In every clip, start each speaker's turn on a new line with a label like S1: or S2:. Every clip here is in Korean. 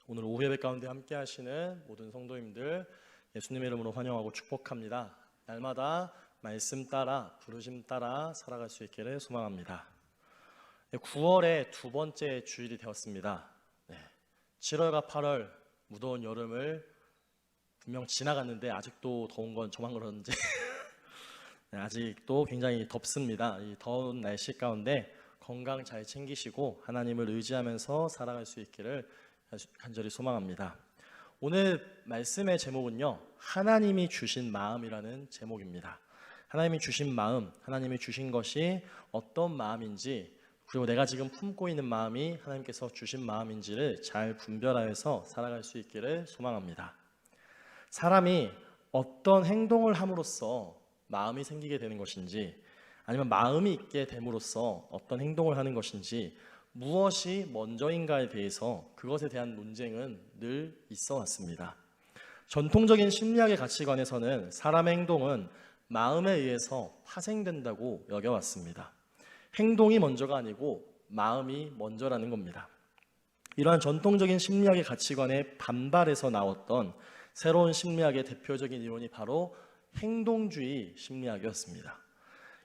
S1: 오늘 오후 예배 가운데 함께 하시는 모든 성도님들 예수님의 이름으로 환영하고 축복합니다. 날마다 말씀 따라 부르심 따라 살아갈 수 있기를 소망합니다. 9월의 두 번째 주일이 되었습니다. 7월과 8월 무더운 여름을 분명 지나갔는데 아직도 더운 건 저만 그러는지 아직도 굉장히 덥습니다. 이 더운 날씨 가운데 건강 잘 챙기시고 하나님을 의지하면서 살아갈 수 있기를 간절히 소망합니다. 오늘 말씀의 제목은요, 하나님이 주신 마음이라는 제목입니다. 하나님이 주신 마음, 하나님이 주신 것이 어떤 마음인지, 그리고 내가 지금 품고 있는 마음이 하나님께서 주신 마음인지를 잘 분별하여서 살아갈 수 있기를 소망합니다. 사람이 어떤 행동을 함으로써 마음이 생기게 되는 것인지, 아니면 마음이 있게 됨으로써 어떤 행동을 하는 것인지, 무엇이 먼저인가에 대해서 그것에 대한 논쟁은 늘 있어 왔습니다. 전통적인 심리학의 가치관에서는 사람의 행동은 마음에 의해서 파생된다고 여겨왔습니다. 행동이 먼저가 아니고 마음이 먼저라는 겁니다. 이러한 전통적인 심리학의 가치관에 반발해서 나왔던 새로운 심리학의 대표적인 이론이 바로 행동주의 심리학이었습니다.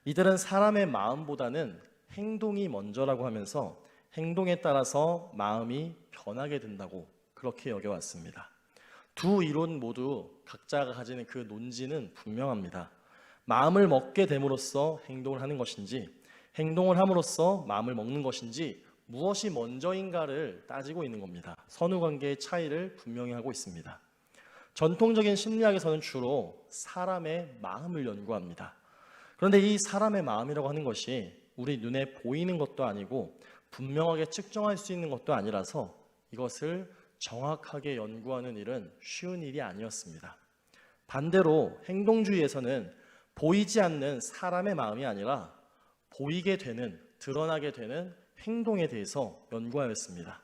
S1: 이들은 사람의 마음보다는 행동이 먼저라고 하면서 행동에 따라서 마음이 변하게 된다고 그렇게 여겨왔습니다. 두 이론 모두 각자가 가지는 그 논지는 분명합니다. 마음을 먹게 됨으로써 행동을 하는 것인지, 행동을 함으로써 마음을 먹는 것인지, 무엇이 먼저인가를 따지고 있는 겁니다. 선후관계의 차이를 분명히 하고 있습니다. 전통적인 심리학에서는 주로 사람의 마음을 연구합니다. 그런데 이 사람의 마음이라고 하는 것이 우리 눈에 보이는 것도 아니고 분명하게 측정할 수 있는 것도 아니라서 이것을 정확하게 연구하는 일은 쉬운 일이 아니었습니다. 반대로 행동주의에서는 보이지 않는 사람의 마음이 아니라 보이게 되는, 드러나게 되는 행동에 대해서 연구하였습니다.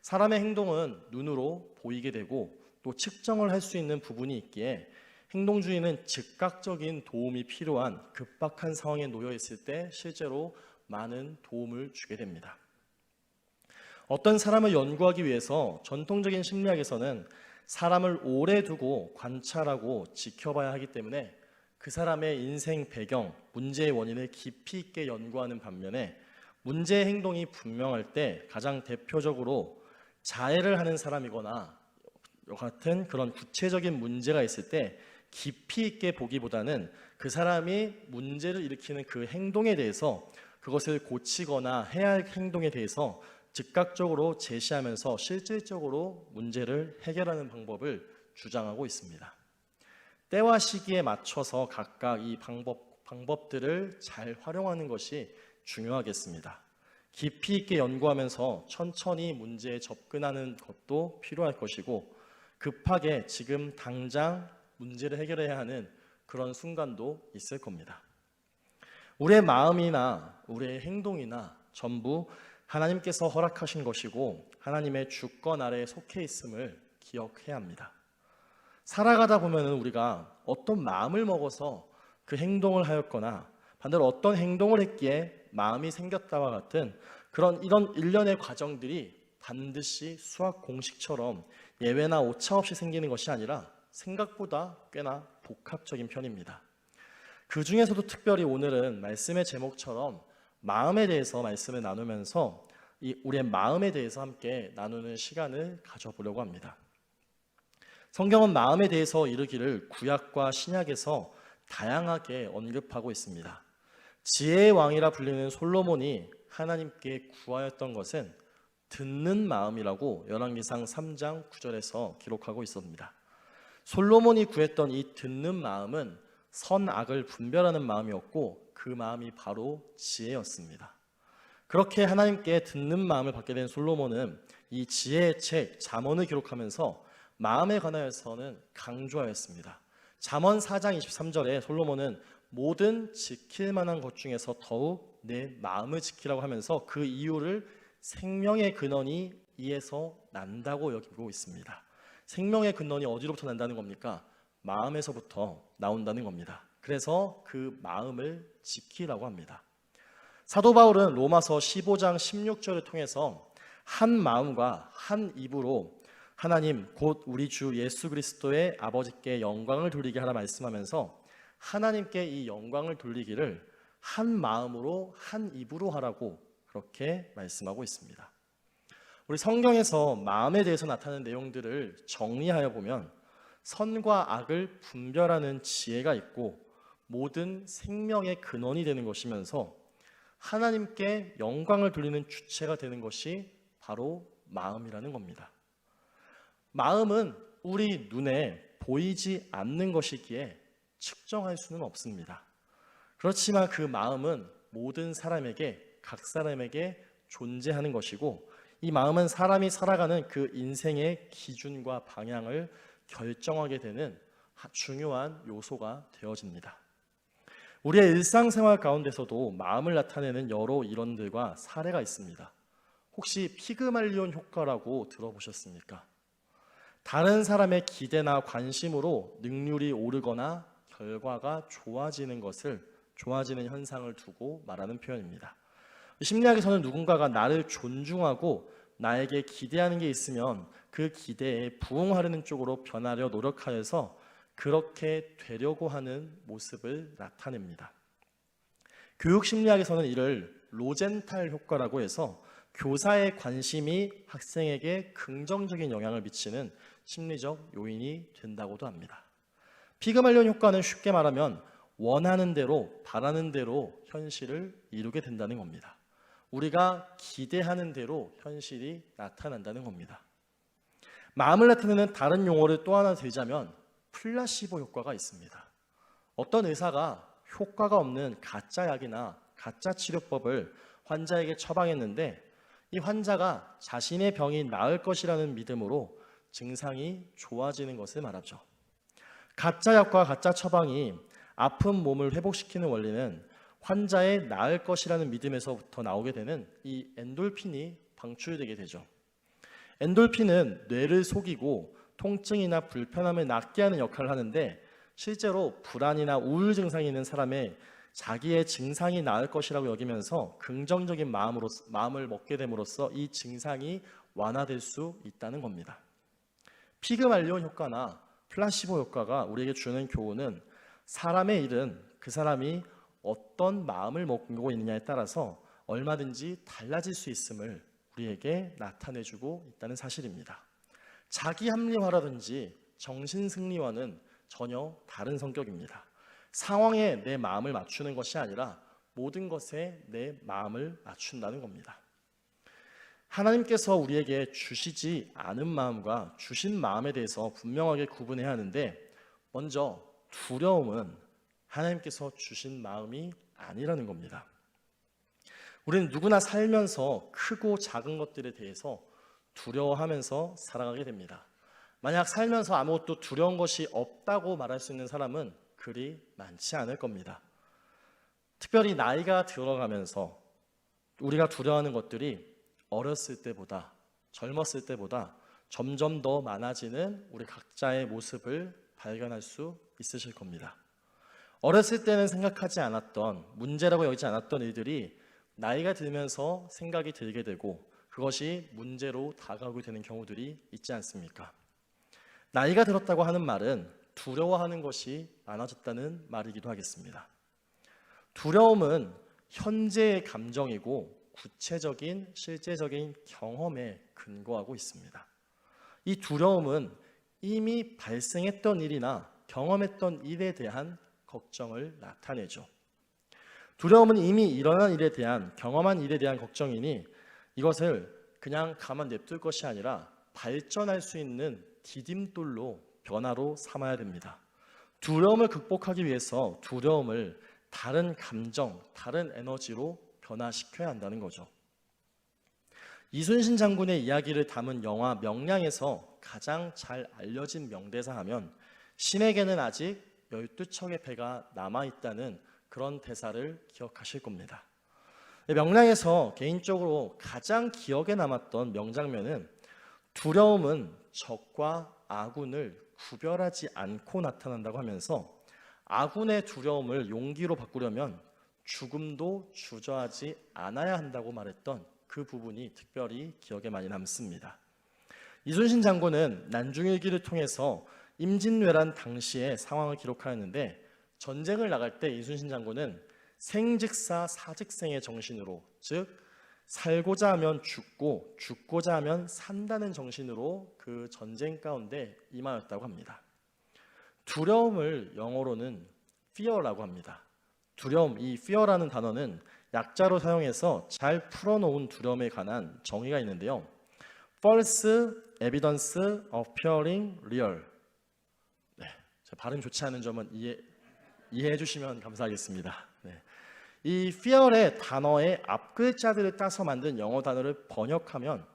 S1: 사람의 행동은 눈으로 보이게 되고 또 측정을 할 수 있는 부분이 있기에 행동주의는 즉각적인 도움이 필요한 급박한 상황에 놓여 있을 때 실제로 많은 도움을 주게 됩니다. 어떤 사람을 연구하기 위해서 전통적인 심리학에서는 사람을 오래 두고 관찰하고 지켜봐야 하기 때문에 그 사람의 인생 배경, 문제의 원인을 깊이 있게 연구하는 반면에 문제의 행동이 분명할 때 가장 대표적으로 자해를 하는 사람이거나 같은 그런 구체적인 문제가 있을 때 깊이 있게 보기보다는 그 사람이 문제를 일으키는 그 행동에 대해서 그것을 고치거나 해야 할 행동에 대해서 즉각적으로 제시하면서 실질적으로 문제를 해결하는 방법을 주장하고 있습니다. 때와 시기에 맞춰서 각각 이 방법들을 잘 활용하는 것이 중요하겠습니다. 깊이 있게 연구하면서 천천히 문제에 접근하는 것도 필요할 것이고, 급하게 지금 당장 문제를 해결해야 하는 그런 순간도 있을 겁니다. 우리의 마음이나 우리의 행동이나 전부 하나님께서 허락하신 것이고 하나님의 주권 아래에 속해 있음을 기억해야 합니다. 살아가다 보면 우리가 어떤 마음을 먹어서 그 행동을 하였거나 반대로 어떤 행동을 했기에 마음이 생겼다와 같은 이런 일련의 과정들이 반드시 수학 공식처럼 예외나 오차 없이 생기는 것이 아니라 생각보다 꽤나 복합적인 편입니다. 그 중에서도 특별히 오늘은 말씀의 제목처럼 마음에 대해서 말씀을 나누면서 우리의 마음에 대해서 함께 나누는 시간을 가져보려고 합니다. 성경은 마음에 대해서 이르기를 구약과 신약에서 다양하게 언급하고 있습니다. 지혜의 왕이라 불리는 솔로몬이 하나님께 구하였던 것은 듣는 마음이라고 열왕기상 3장 9절에서 기록하고 있습니다. 솔로몬이 구했던 이 듣는 마음은 선악을 분별하는 마음이었고 그 마음이 바로 지혜였습니다. 그렇게 하나님께 듣는 마음을 받게 된 솔로몬은 이 지혜의 책 잠언을 기록하면서 마음에 관하여서는 강조하였습니다. 잠언 4장 23절에 솔로몬은 모든 지킬 만한 것 중에서 더욱 내 마음을 지키라고 하면서 그 이유를 생명의 근원이 이에서 난다고 여기고 있습니다. 생명의 근원이 어디로부터 난다는 겁니까? 마음에서부터 나온다는 겁니다. 그래서 그 마음을 지키라고 합니다. 사도 바울은 로마서 15장 16절을 통해서 한 마음과 한 입으로 하나님 곧 우리 주 예수 그리스도의 아버지께 영광을 돌리게 하라 말씀하면서 하나님께 이 영광을 돌리기를 한 마음으로 한 입으로 하라고 그렇게 말씀하고 있습니다. 우리 성경에서 마음에 대해서 나타나는 내용들을 정리하여 보면 선과 악을 분별하는 지혜가 있고 모든 생명의 근원이 되는 것이면서 하나님께 영광을 돌리는 주체가 되는 것이 바로 마음이라는 겁니다. 마음은 우리 눈에 보이지 않는 것이기에 측정할 수는 없습니다. 그렇지만 그 마음은 모든 사람에게, 각 사람에게 존재하는 것이고 이 마음은 사람이 살아가는 그 인생의 기준과 방향을 결정하게 되는 중요한 요소가 되어집니다. 우리의 일상생활 가운데서도 마음을 나타내는 여러 이론들과 사례가 있습니다. 혹시 피그말리온 효과라고 들어보셨습니까? 다른 사람의 기대나 관심으로 능률이 오르거나 결과가 좋아지는 현상을 두고 말하는 표현입니다. 심리학에서는 누군가가 나를 존중하고 나에게 기대하는 게 있으면 그 기대에 부응하려는 쪽으로 변하려 노력하여서 그렇게 되려고 하는 모습을 나타냅니다. 교육 심리학에서는 이를 로젠탈 효과라고 해서 교사의 관심이 학생에게 긍정적인 영향을 미치는 심리적 요인이 된다고도 합니다. 피그말리온 효과는 쉽게 말하면 원하는 대로, 바라는 대로 현실을 이루게 된다는 겁니다. 우리가 기대하는 대로 현실이 나타난다는 겁니다. 마음을 나타내는 다른 용어를 또 하나 들자면 플라시보 효과가 있습니다. 어떤 의사가 효과가 없는 가짜 약이나 가짜 치료법을 환자에게 처방했는데 이 환자가 자신의 병이 나을 것이라는 믿음으로 증상이 좋아지는 것을 말하죠. 가짜 약과 가짜 처방이 아픈 몸을 회복시키는 원리는 환자의 나을 것이라는 믿음에서부터 나오게 되는 이 엔돌핀이 방출되게 되죠. 엔돌핀은 뇌를 속이고 통증이나 불편함을 낫게 하는 역할을 하는데 실제로 불안이나 우울 증상이 있는 사람의 자기의 증상이 나을 것이라고 여기면서 긍정적인 마음을 먹게 됨으로써 이 증상이 완화될 수 있다는 겁니다. 피그말리온 효과나 플라시보 효과가 우리에게 주는 교훈은 사람의 일은 그 사람이 어떤 마음을 먹고 있느냐에 따라서 얼마든지 달라질 수 있음을 우리에게 나타내주고 있다는 사실입니다. 자기 합리화라든지 정신승리와는 전혀 다른 성격입니다. 상황에 내 마음을 맞추는 것이 아니라 모든 것에 내 마음을 맞춘다는 겁니다. 하나님께서 우리에게 주시지 않은 마음과 주신 마음에 대해서 분명하게 구분해야 하는데 먼저 두려움은 하나님께서 주신 마음이 아니라는 겁니다. 우리는 누구나 살면서 크고 작은 것들에 대해서 두려워하면서 살아가게 됩니다. 만약 살면서 아무것도 두려운 것이 없다고 말할 수 있는 사람은 그리 많지 않을 겁니다. 특별히 나이가 들어가면서 우리가 두려워하는 것들이 어렸을 때보다, 젊었을 때보다 점점 더 많아지는 우리 각자의 모습을 발견할 수 있으실 겁니다. 어렸을 때는 생각하지 않았던, 문제라고 여기지 않았던 일들이 나이가 들면서 생각이 들게 되고 그것이 문제로 다가오게 되는 경우들이 있지 않습니까? 나이가 들었다고 하는 말은 두려워하는 것이 많아졌다는 말이기도 하겠습니다. 두려움은 현재의 감정이고 구체적인 실제적인 경험에 근거하고 있습니다. 이 두려움은 이미 발생했던 일이나 경험했던 일에 대한 걱정을 나타내죠. 두려움은 이미 일어난 일에 대한, 경험한 일에 대한 걱정이니 이것을 그냥 가만 냅둘 것이 아니라 발전할 수 있는 디딤돌로, 변화로 삼아야 됩니다. 두려움을 극복하기 위해서 두려움을 다른 감정, 다른 에너지로 변화시켜야 한다는 거죠. 이순신 장군의 이야기를 담은 영화 명량에서 가장 잘 알려진 명대사 하면 신에게는 아직 12척의 배가 남아있다는 그런 대사를 기억하실 겁니다. 명량에서 개인적으로 가장 기억에 남았던 명장면은 두려움은 적과 아군을 구별하지 않고 나타난다고 하면서 아군의 두려움을 용기로 바꾸려면 죽음도 주저하지 않아야 한다고 말했던 그 부분이 특별히 기억에 많이 남습니다. 이순신 장군은 난중일기를 통해서 임진왜란 당시의 상황을 기록하였는데, 전쟁을 나갈 때 이순신 장군은 생즉사 사즉생의 정신으로, 즉 살고자 하면 죽고 죽고자 하면 산다는 정신으로 그 전쟁 가운데 임하였다고 합니다. 두려움을 영어로는 fear라고 합니다. 두려움, 이 fear라는 단어는 약자로 사용해서 잘 풀어놓은 두려움에 관한 정의가 있는데요. False evidence appearing real. 네, 제 발음 좋지 않은 점은 이해해 주시면 감사하겠습니다. 네. 이 fear의 단어의 앞글자들을 따서 만든 영어 단어를 번역하면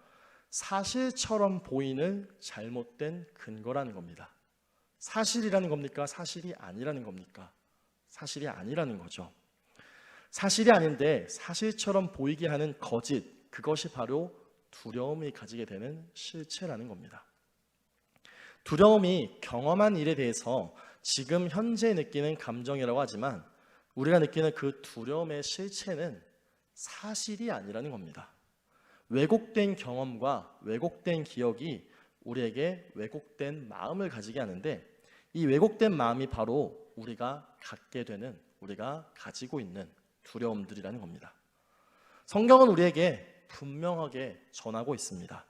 S1: 사실처럼 보이는 잘못된 근거라는 겁니다. 사실이라는 겁니까? 사실이 아니라는 겁니까? 사실이 아니라는 거죠. 사실이 아닌데 사실처럼 보이게 하는 거짓, 그것이 바로 두려움이 가지게 되는 실체라는 겁니다. 두려움이 경험한 일에 대해서 지금 현재 느끼는 감정이라고 하지만, 우리가 느끼는 그 두려움의 실체는 사실이 아니라는 겁니다. 왜곡된 경험과 왜곡된 기억이 우리에게 왜곡된 마음을 가지게 하는데, 이 왜곡된 마음이 바로 우리가 갖게 되는, 우리가 가지고 있는 두려움들이라는 겁니다. 성경은 우리에게 분명하게 전하고 있습니다.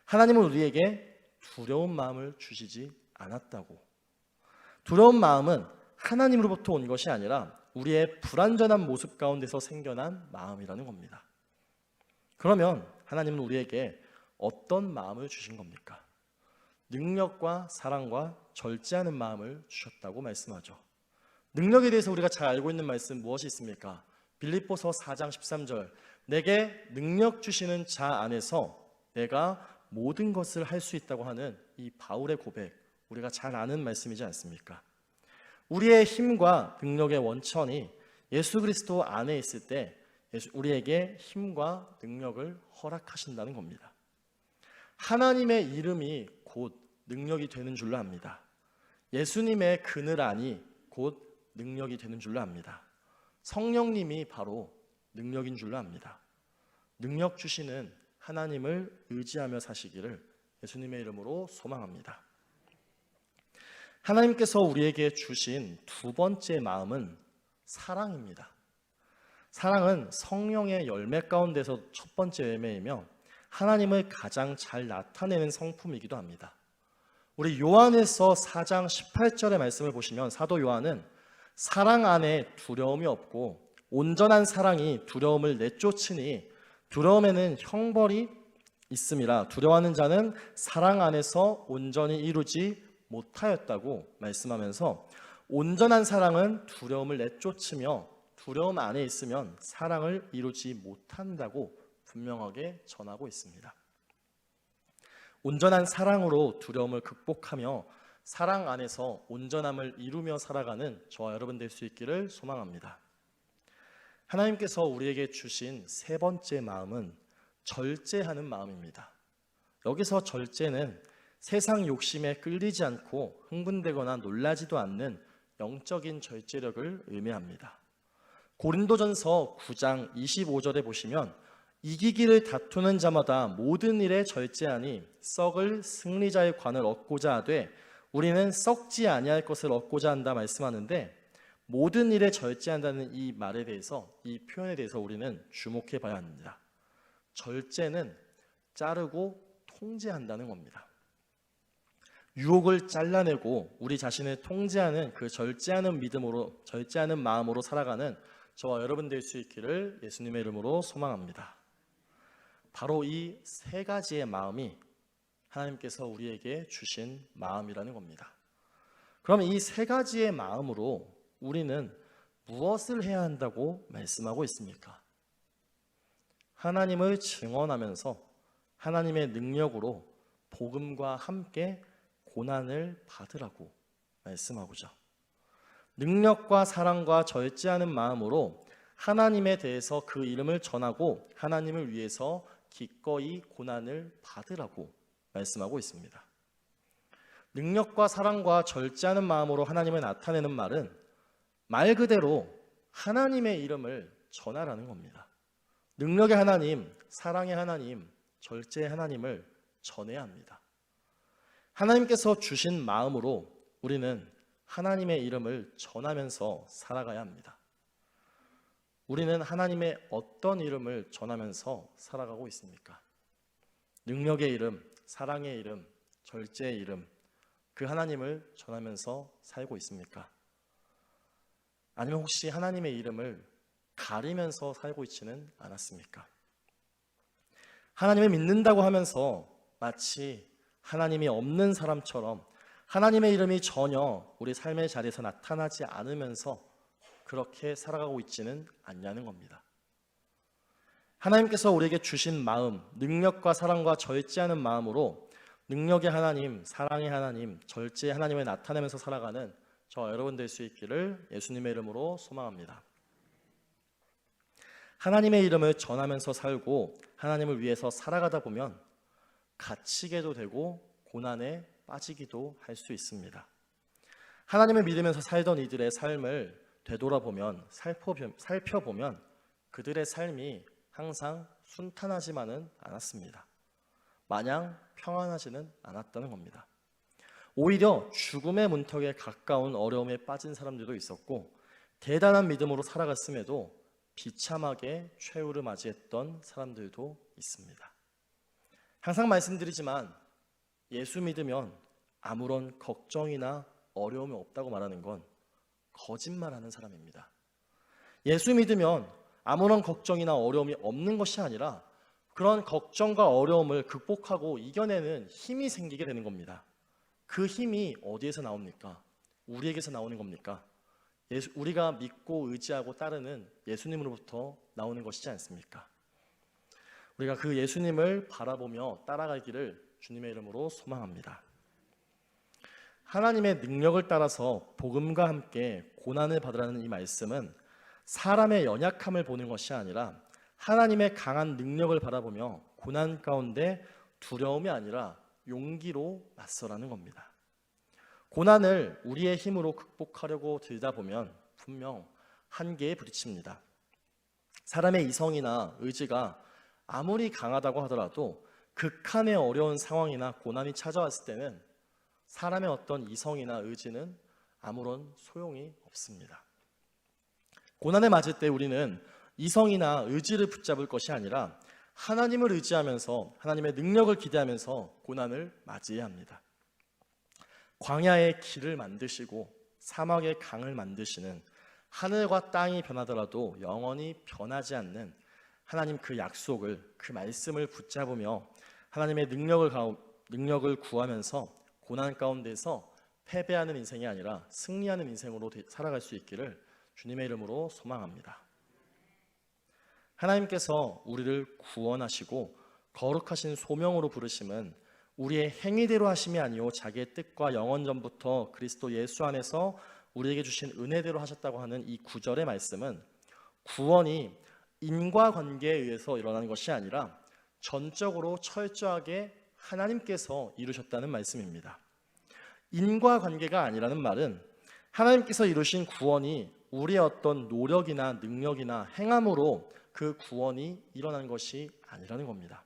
S1: 하나님은 우리에게 두려운 마음을 주시지 않았다고. 두려운 마음은 하나님으로부터 온 것이 아니라 우리의 불완전한 모습 가운데서 생겨난 마음이라는 겁니다. 그러면 하나님은 우리에게 어떤 마음을 주신 겁니까? 능력과 사랑과 절제하는 마음을 주셨다고 말씀하죠. 능력에 대해서 우리가 잘 알고 있는 말씀 무엇이 있습니까? 빌립보서 4장 13절, 내게 능력 주시는 자 안에서 내가 모든 것을 할 수 있다고 하는 이 바울의 고백, 우리가 잘 아는 말씀이지 않습니까? 우리의 힘과 능력의 원천이 예수 그리스도 안에 있을 때 우리에게 힘과 능력을 허락하신다는 겁니다. 하나님의 이름이 곧 능력이 되는 줄로 압니다. 예수님의 그늘 안이 곧 능력이 되는 줄로 압니다. 성령님이 바로 능력인 줄로 압니다. 능력 주시는 하나님을 의지하며 사시기를 예수님의 이름으로 소망합니다. 하나님께서 우리에게 주신 두 번째 마음은 사랑입니다. 사랑은 성령의 열매 가운데서 첫 번째 열매이며 하나님을 가장 잘 나타내는 성품이기도 합니다. 우리 요한에서 4장 18절의 말씀을 보시면 사도 요한은 사랑 안에 두려움이 없고 온전한 사랑이 두려움을 내쫓으니 두려움에는 형벌이 있음이라, 두려워하는 자는 사랑 안에서 온전히 이루지 못하였다고 말씀하면서, 온전한 사랑은 두려움을 내쫓으며 두려움 안에 있으면 사랑을 이루지 못한다고 분명하게 전하고 있습니다. 온전한 사랑으로 두려움을 극복하며 사랑 안에서 온전함을 이루며 살아가는 저와 여러분 될 수 있기를 소망합니다. 하나님께서 우리에게 주신 세 번째 마음은 절제하는 마음입니다. 여기서 절제는 세상 욕심에 끌리지 않고 흥분되거나 놀라지도 않는 영적인 절제력을 의미합니다. 고린도전서 9장 25절에 보시면, 이기기를 다투는 자마다 모든 일에 절제하니 썩을 승리자의 관을 얻고자 하되 우리는 썩지 아니할 것을 얻고자 한다 말씀하는데, 모든 일에 절제한다는 이 말에 대해서, 이 표현에 대해서 우리는 주목해 봐야 합니다. 절제는 자르고 통제한다는 겁니다. 유혹을 잘라내고 우리 자신을 통제하는 그 절제하는 믿음으로, 절제하는 마음으로 살아가는 저와 여러분 될 수 있기를 예수님의 이름으로 소망합니다. 바로 이 세 가지의 마음이 하나님께서 우리에게 주신 마음이라는 겁니다. 그럼 이 세 가지의 마음으로 우리는 무엇을 해야 한다고 말씀하고 있습니까? 하나님을 증언하면서 하나님의 능력으로 복음과 함께 고난을 받으라고 말씀하고자, 능력과 사랑과 절제하는 마음으로 하나님에 대해서 그 이름을 전하고 하나님을 위해서 기꺼이 고난을 받으라고 말씀하고 있습니다. 능력과 사랑과 절제하는 마음으로 하나님을 나타내는 말은 말 그대로 하나님의 이름을 전하라는 겁니다. 능력의 하나님, 사랑의 하나님, 절제의 하나님을 전해야 합니다. 하나님께서 주신 마음으로 우리는 하나님의 이름을 전하면서 살아가야 합니다. 우리는 하나님의 어떤 이름을 전하면서 살아가고 있습니까? 능력의 이름, 사랑의 이름, 절제의 이름, 그 하나님을 전하면서 살고 있습니까? 아니면 혹시 하나님의 이름을 가리면서 살고 있지는 않았습니까? 하나님을 믿는다고 하면서 마치 하나님이 없는 사람처럼 하나님의 이름이 전혀 우리 삶의 자리에서 나타나지 않으면서 그렇게 살아가고 있지는 않냐는 겁니다. 하나님께서 우리에게 주신 마음, 능력과 사랑과 절제하는 마음으로 능력의 하나님, 사랑의 하나님, 절제의 하나님을 나타내면서 살아가는 저 여러분 될 수 있기를 예수님의 이름으로 소망합니다. 하나님의 이름을 전하면서 살고 하나님을 위해서 살아가다 보면 갇히게도 되고 고난에 빠지기도 할 수 있습니다. 하나님을 믿으면서 살던 이들의 삶을 되돌아보면, 살펴보면 그들의 삶이 항상 순탄하지만은 않았습니다. 마냥 평안하지는 않았다는 겁니다. 오히려 죽음의 문턱에 가까운 어려움에 빠진 사람들도 있었고, 대단한 믿음으로 살아갔음에도 비참하게 최후를 맞이했던 사람들도 있습니다. 항상 말씀드리지만 예수 믿으면 아무런 걱정이나 어려움이 없다고 말하는 건 거짓말하는 사람입니다. 예수 믿으면 아무런 걱정이나 어려움이 없는 것이 아니라 그런 걱정과 어려움을 극복하고 이겨내는 힘이 생기게 되는 겁니다. 그 힘이 어디에서 나옵니까? 우리에게서 나오는 겁니까? 우리가 믿고 의지하고 따르는 예수님으로부터 나오는 것이지 않습니까? 우리가 그 예수님을 바라보며 따라가기를 주님의 이름으로 소망합니다. 하나님의 능력을 따라서 복음과 함께 고난을 받으라는 이 말씀은 사람의 연약함을 보는 것이 아니라 하나님의 강한 능력을 바라보며 고난 가운데 두려움이 아니라 용기로 맞서라는 겁니다. 고난을 우리의 힘으로 극복하려고 들다 보면 분명 한계에 부딪힙니다. 사람의 이성이나 의지가 아무리 강하다고 하더라도 극한의 어려운 상황이나 고난이 찾아왔을 때는 사람의 어떤 이성이나 의지는 아무런 소용이 없습니다. 고난에 맞을 때 우리는 이성이나 의지를 붙잡을 것이 아니라 하나님을 의지하면서 하나님의 능력을 기대하면서 고난을 맞이해야 합니다. 광야의 길을 만드시고 사막의 강을 만드시는, 하늘과 땅이 변하더라도 영원히 변하지 않는 하나님 그 약속을, 그 말씀을 붙잡으며 하나님의 능력을 구하면서 고난 가운데서 패배하는 인생이 아니라 승리하는 인생으로 살아갈 수 있기를 주님의 이름으로 소망합니다. 하나님께서 우리를 구원하시고 거룩하신 소명으로 부르심은 우리의 행위대로 하심이 아니요 자기의 뜻과 영원 전부터 그리스도 예수 안에서 우리에게 주신 은혜대로 하셨다고 하는 이 구절의 말씀은 구원이 인과관계에 의해서 일어나는 것이 아니라 전적으로 철저하게 하나님께서 이루셨다는 말씀입니다. 인과관계가 아니라는 말은 하나님께서 이루신 구원이 우리의 어떤 노력이나 능력이나 행함으로 그 구원이 일어난 것이 아니라는 겁니다.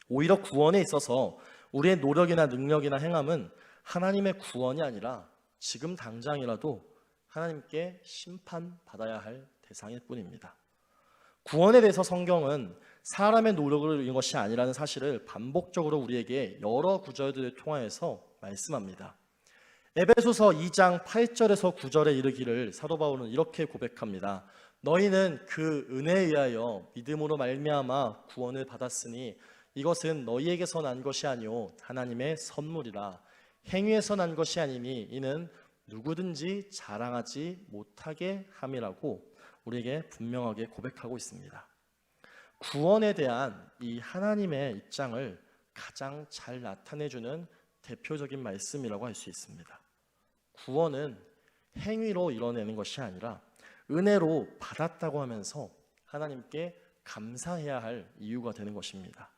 S1: 오히려 구원에 있어서 우리의 노력이나 능력이나 행함은 하나님의 구원이 아니라 지금 당장이라도 하나님께 심판받아야 할 대상일 뿐입니다. 구원에 대해서 성경은 사람의 노력으로 이룬 것이 아니라는 사실을 반복적으로 우리에게 여러 구절들을 통하여서 말씀합니다. 에베소서 2장 8절에서 9절에 이르기를 사도 바울은 이렇게 고백합니다. 너희는 그 은혜에 의하여 믿음으로 말미암아 구원을 받았으니 이것은 너희에게서 난 것이 아니오 하나님의 선물이라. 행위에서 난 것이 아니니 이는 누구든지 자랑하지 못하게 함이라고 우리에게 분명하게 고백하고 있습니다. 구원에 대한 이 하나님의 입장을 가장 잘 나타내주는 대표적인 말씀이라고 할 수 있습니다. 구원은 행위로 이뤄내는 것이 아니라 은혜로 받았다고 하면서 하나님께 감사해야 할 이유가 되는 것입니다.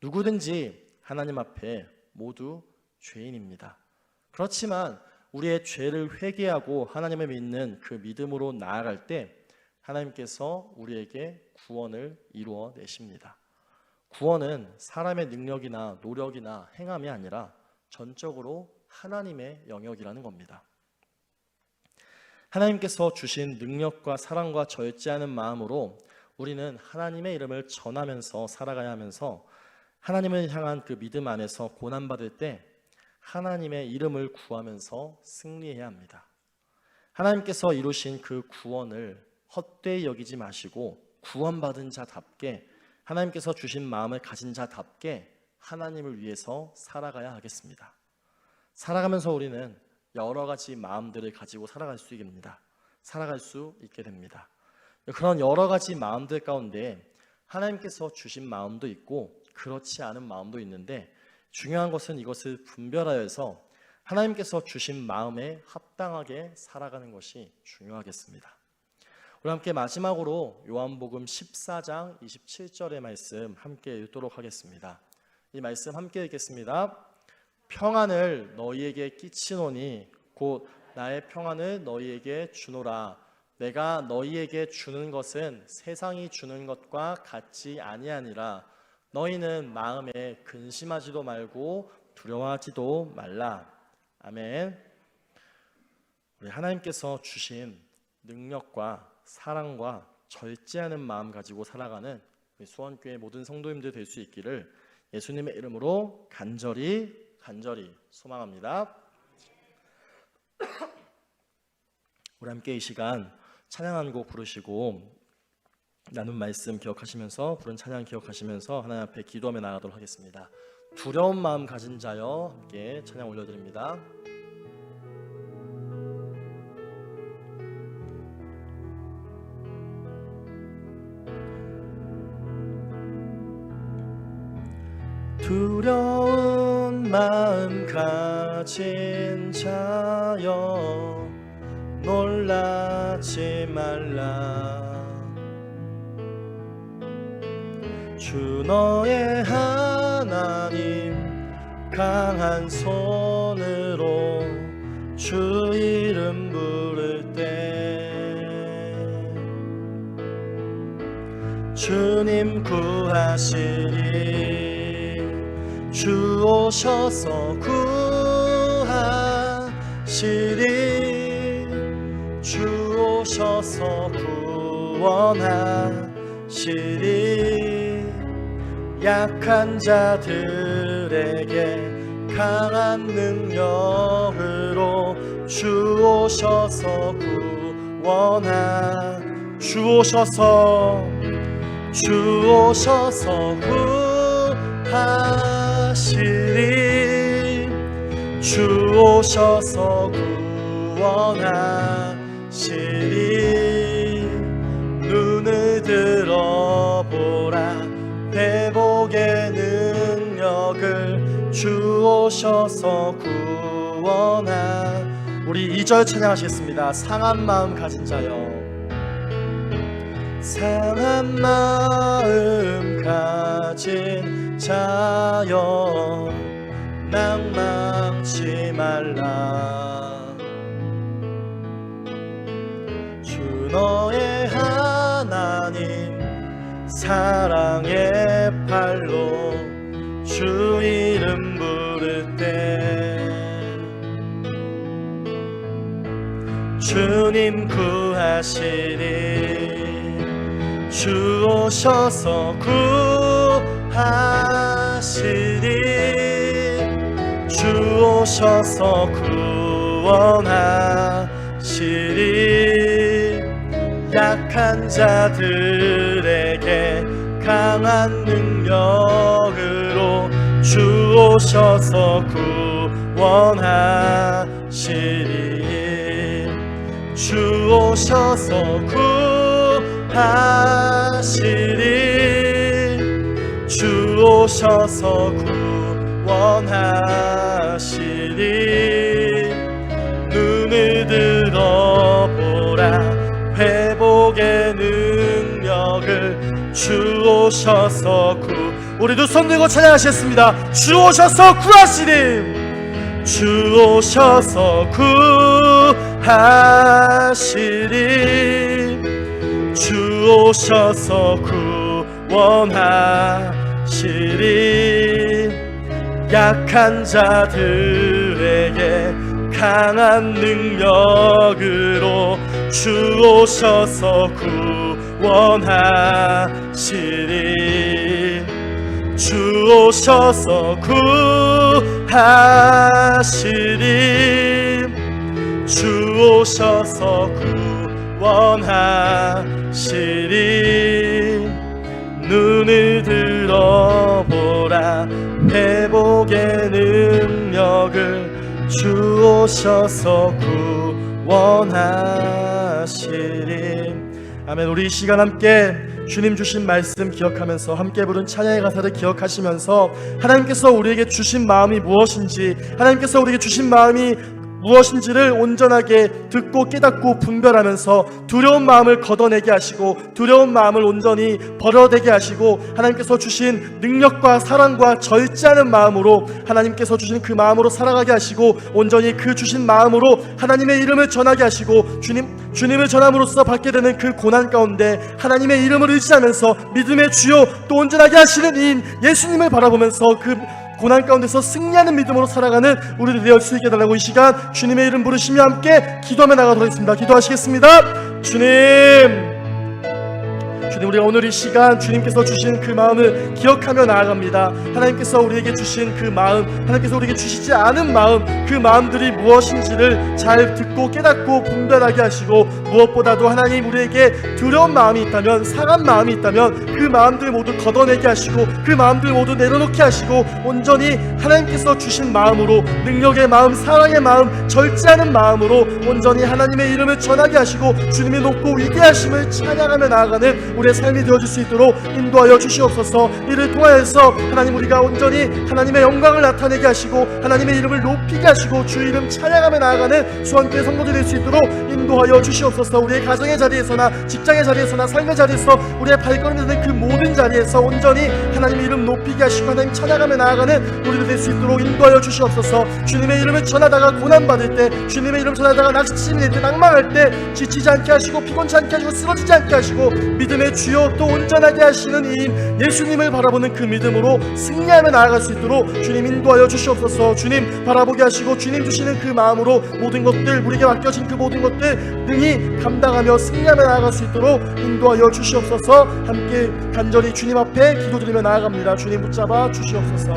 S1: 누구든지 하나님 앞에 모두 죄인입니다. 그렇지만 우리의 죄를 회개하고 하나님을 믿는 그 믿음으로 나아갈 때 하나님께서 우리에게 구원을 이루어 내십니다. 구원은 사람의 능력이나 노력이나 행함이 아니라 전적으로 하나님의 영역이라는 겁니다. 하나님께서 주신 능력과 사랑과 절제하는 마음으로 우리는 하나님의 이름을 전하면서 살아가야 하면서, 하나님을 향한 그 믿음 안에서 고난받을 때 하나님의 이름을 구하면서 승리해야 합니다. 하나님께서 이루신 그 구원을 헛되이 여기지 마시고 구원받은 자답게, 하나님께서 주신 마음을 가진 자답게 하나님을 위해서 살아가야 하겠습니다. 살아가면서 우리는 여러 가지 마음들을 가지고 살아갈 수 있게 됩니다. 그런 여러 가지 마음들 가운데 하나님께서 주신 마음도 있고 그렇지 않은 마음도 있는데, 중요한 것은 이것을 분별하여서 하나님께서 주신 마음에 합당하게 살아가는 것이 중요하겠습니다. 우리 함께 마지막으로 요한복음 14장 27절의 말씀 함께 읽도록 하겠습니다. 이 말씀 함께 읽겠습니다. 평안을 너희에게 끼치노니 곧 나의 평안을 너희에게 주노라. 내가 너희에게 주는 것은 세상이 주는 것과 같지 아니하니라. 너희는 마음에 근심하지도 말고 두려워하지도 말라. 아멘. 우리 하나님께서 주신 능력과 사랑과 절제하는 마음 가지고 살아가는 우리 수원교회 모든 성도님들 될 수 있기를 예수님의 이름으로 간절히 소망합니다. 우리 함께 이 시간 찬양 한 곡 부르시고 나눈 말씀 기억하시면서, 부른 찬양 기억하시면서 하나님 앞에 기도하며 나가도록 하겠습니다. 두려운 마음 가진 자여, 함께 찬양 올려드립니다. 두려운 마음 가진 자여, 놀라지 말라. 주 너의 하나님 강한 손으로 주 이름 부를 때 주님 구하시리. 주 오셔서 구하시리. 주 오셔서 구원하시리. 약한 자들에게 강한 능력으로 주 오셔서 주 오셔서 구하시리. 주 오셔서 구원하시리. 눈을 들어보라. 회복의 능력을 주 오셔서 우리 2절 찬양하시겠습니다. 상한 마음 가진 자여, 상한 마음 가진 자여, 낭망치 말라. 주 너의 하나님 사랑의 팔로 주 이름 부를 때 주님 구하시리. 주 오셔서 구하시리. 주 오셔서 구원하시리. 약한 자들에게 강한 능력으로 주 오셔서 구원하시리. 주 오셔서 구하시리. 주 오셔서 구원하시리. 눈을 들어보라. 회복의 능력을 주 오셔서 우리 두 손 들고 찬양하시겠습니다. 주 오셔서 구하시리. 주 오셔서 구하시리. 주 오셔서 구원하시리. 약한 자들에게 강한 능력으로 주 오셔서 구원하시리. 주 오셔서 구하시리. 주 오셔서 구원하시리. 눈을 들어보라. 회복의 능력을 주 오셔서 구원하시리. 아멘. 우리 이 시간 함께 주님 주신 말씀 기억하면서 함께 부른 찬양의 가사를 기억하시면서 하나님께서 우리에게 주신 마음이 무엇인지, 하나님께서 우리에게 주신 마음이 무엇인지를 온전하게 듣고 깨닫고 분별하면서 두려운 마음을 걷어내게 하시고 두려운 마음을 온전히 버려내게 하시고 하나님께서 주신 능력과 사랑과 절제하는 마음으로 하나님께서 주신 그 마음으로 살아가게 하시고 온전히 그 주신 마음으로 하나님의 이름을 전하게 하시고 주님을 전함으로써 받게 되는 그 고난 가운데 하나님의 이름을 의지하면서 믿음의 주요 또 온전하게 하시는 이인 예수님을 바라보면서 그 고난 가운데서 승리하는 믿음으로 살아가는 우리들이 될 수 있게 달라고 이 시간 주님의 이름 부르시며 함께 기도하며 나가도록 하겠습니다. 기도하시겠습니다. 주님, 우리가 오늘 이 시간 주님께서 주신 그 마음을 기억하며 나아갑니다. 하나님께서 우리에게 주신 그 마음, 하나님께서 우리에게 주시지 않은 마음, 그 마음들이 무엇인지를 잘 듣고 깨닫고 분별하게 하시고 무엇보다도 하나님 우리에게 두려운 마음이 있다면, 상한 마음이 있다면 그 마음들 모두 걷어내게 하시고 그 마음들 모두 내려놓게 하시고 온전히 하나님께서 주신 마음으로 능력의 마음, 사랑의 마음, 절제하는 마음으로 온전히 하나님의 이름을 전하게 하시고 주님의 높고 위대하심을 찬양하며 나아가는 우리의 삶이 되어줄 수 있도록 인도하여 주시옵소서. 이를 통하여서 하나님 우리가 온전히 하나님의 영광을 나타내게 하시고 하나님의 이름을 높이게 하시고 주 이름 찬양하며 나아가는 수원교회 성도들이 될 수 있도록 인도하여 주시옵소서. 우리의 가정의 자리에서나 직장의 자리에서나 삶의 자리에서 우리의 발걸음이 되는 그 모든 자리에서 온전히 하나님의 이름 높이게 하시고 하나님 찬양하며 나아가는 우리들 될 수 있도록 인도하여 주시옵소서. 주님의 이름을 전하다가 고난받을 때, 주님의 이름 전하다가 낙심이 될 때, 낭망할 때 지치지 않게 하시고 피곤치 않게 하시고 쓰러지지 않게 하시고 믿음의 주여 또 온전하게 하시는 이인 예수님을 바라보는 그 믿음으로 승리하며 나아갈 수 있도록 주님 인도하여 주시옵소서. 주님 바라보게 하시고 주님 주시는 그 마음으로 모든 것들, 우리에게 맡겨진 그 모든 것들 능히 감당하며 승리하며 나아갈 수 있도록 인도하여 주시옵소서. 함께 간절히 주님 앞에 기도드리며 나아갑니다. 주님 붙잡아 주시옵소서.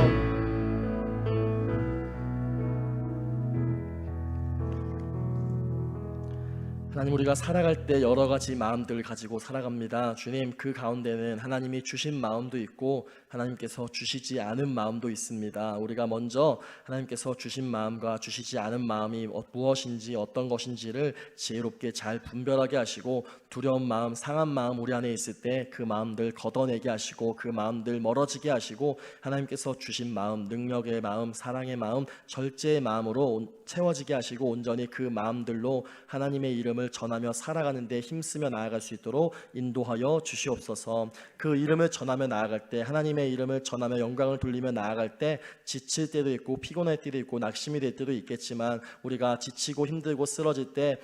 S1: 하나님, 우리가 살아갈 때 여러 가지 마음들을 가지고 살아갑니다. 주님, 그 가운데는 하나님이 주신 마음도 있고 하나님께서 주시지 않은 마음도 있습니다. 우리가 먼저 하나님께서 주신 마음과 주시지 않은 마음이 무엇인지 어떤 것인지를 지혜롭게 잘 분별하게 하시고 두려운 마음, 상한 마음 우리 안에 있을 때 그 마음들 걷어내게 하시고 그 마음들 멀어지게 하시고 하나님께서 주신 마음, 능력의 마음, 사랑의 마음, 절제의 마음으로 채워지게 하시고 온전히 그 마음들로 하나님의 이름을 전하며 살아가는 데 힘쓰며 나아갈 수 있도록 인도하여 주시옵소서. 그 이름을 전하며 나아갈 때, 하나님의 이름을 전하며 영광을 돌리며 나아갈 때 지칠 때도 있고 피곤할 때도 있고 낙심이 될 때도 있겠지만 우리가 지치고 힘들고 쓰러질 때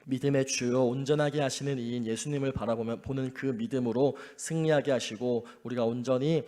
S1: 믿음의 주요 온전하게 하시는 이인 예수님을 바라보면 보는 그 믿음으로 승리하게 하시고 우리가 온전히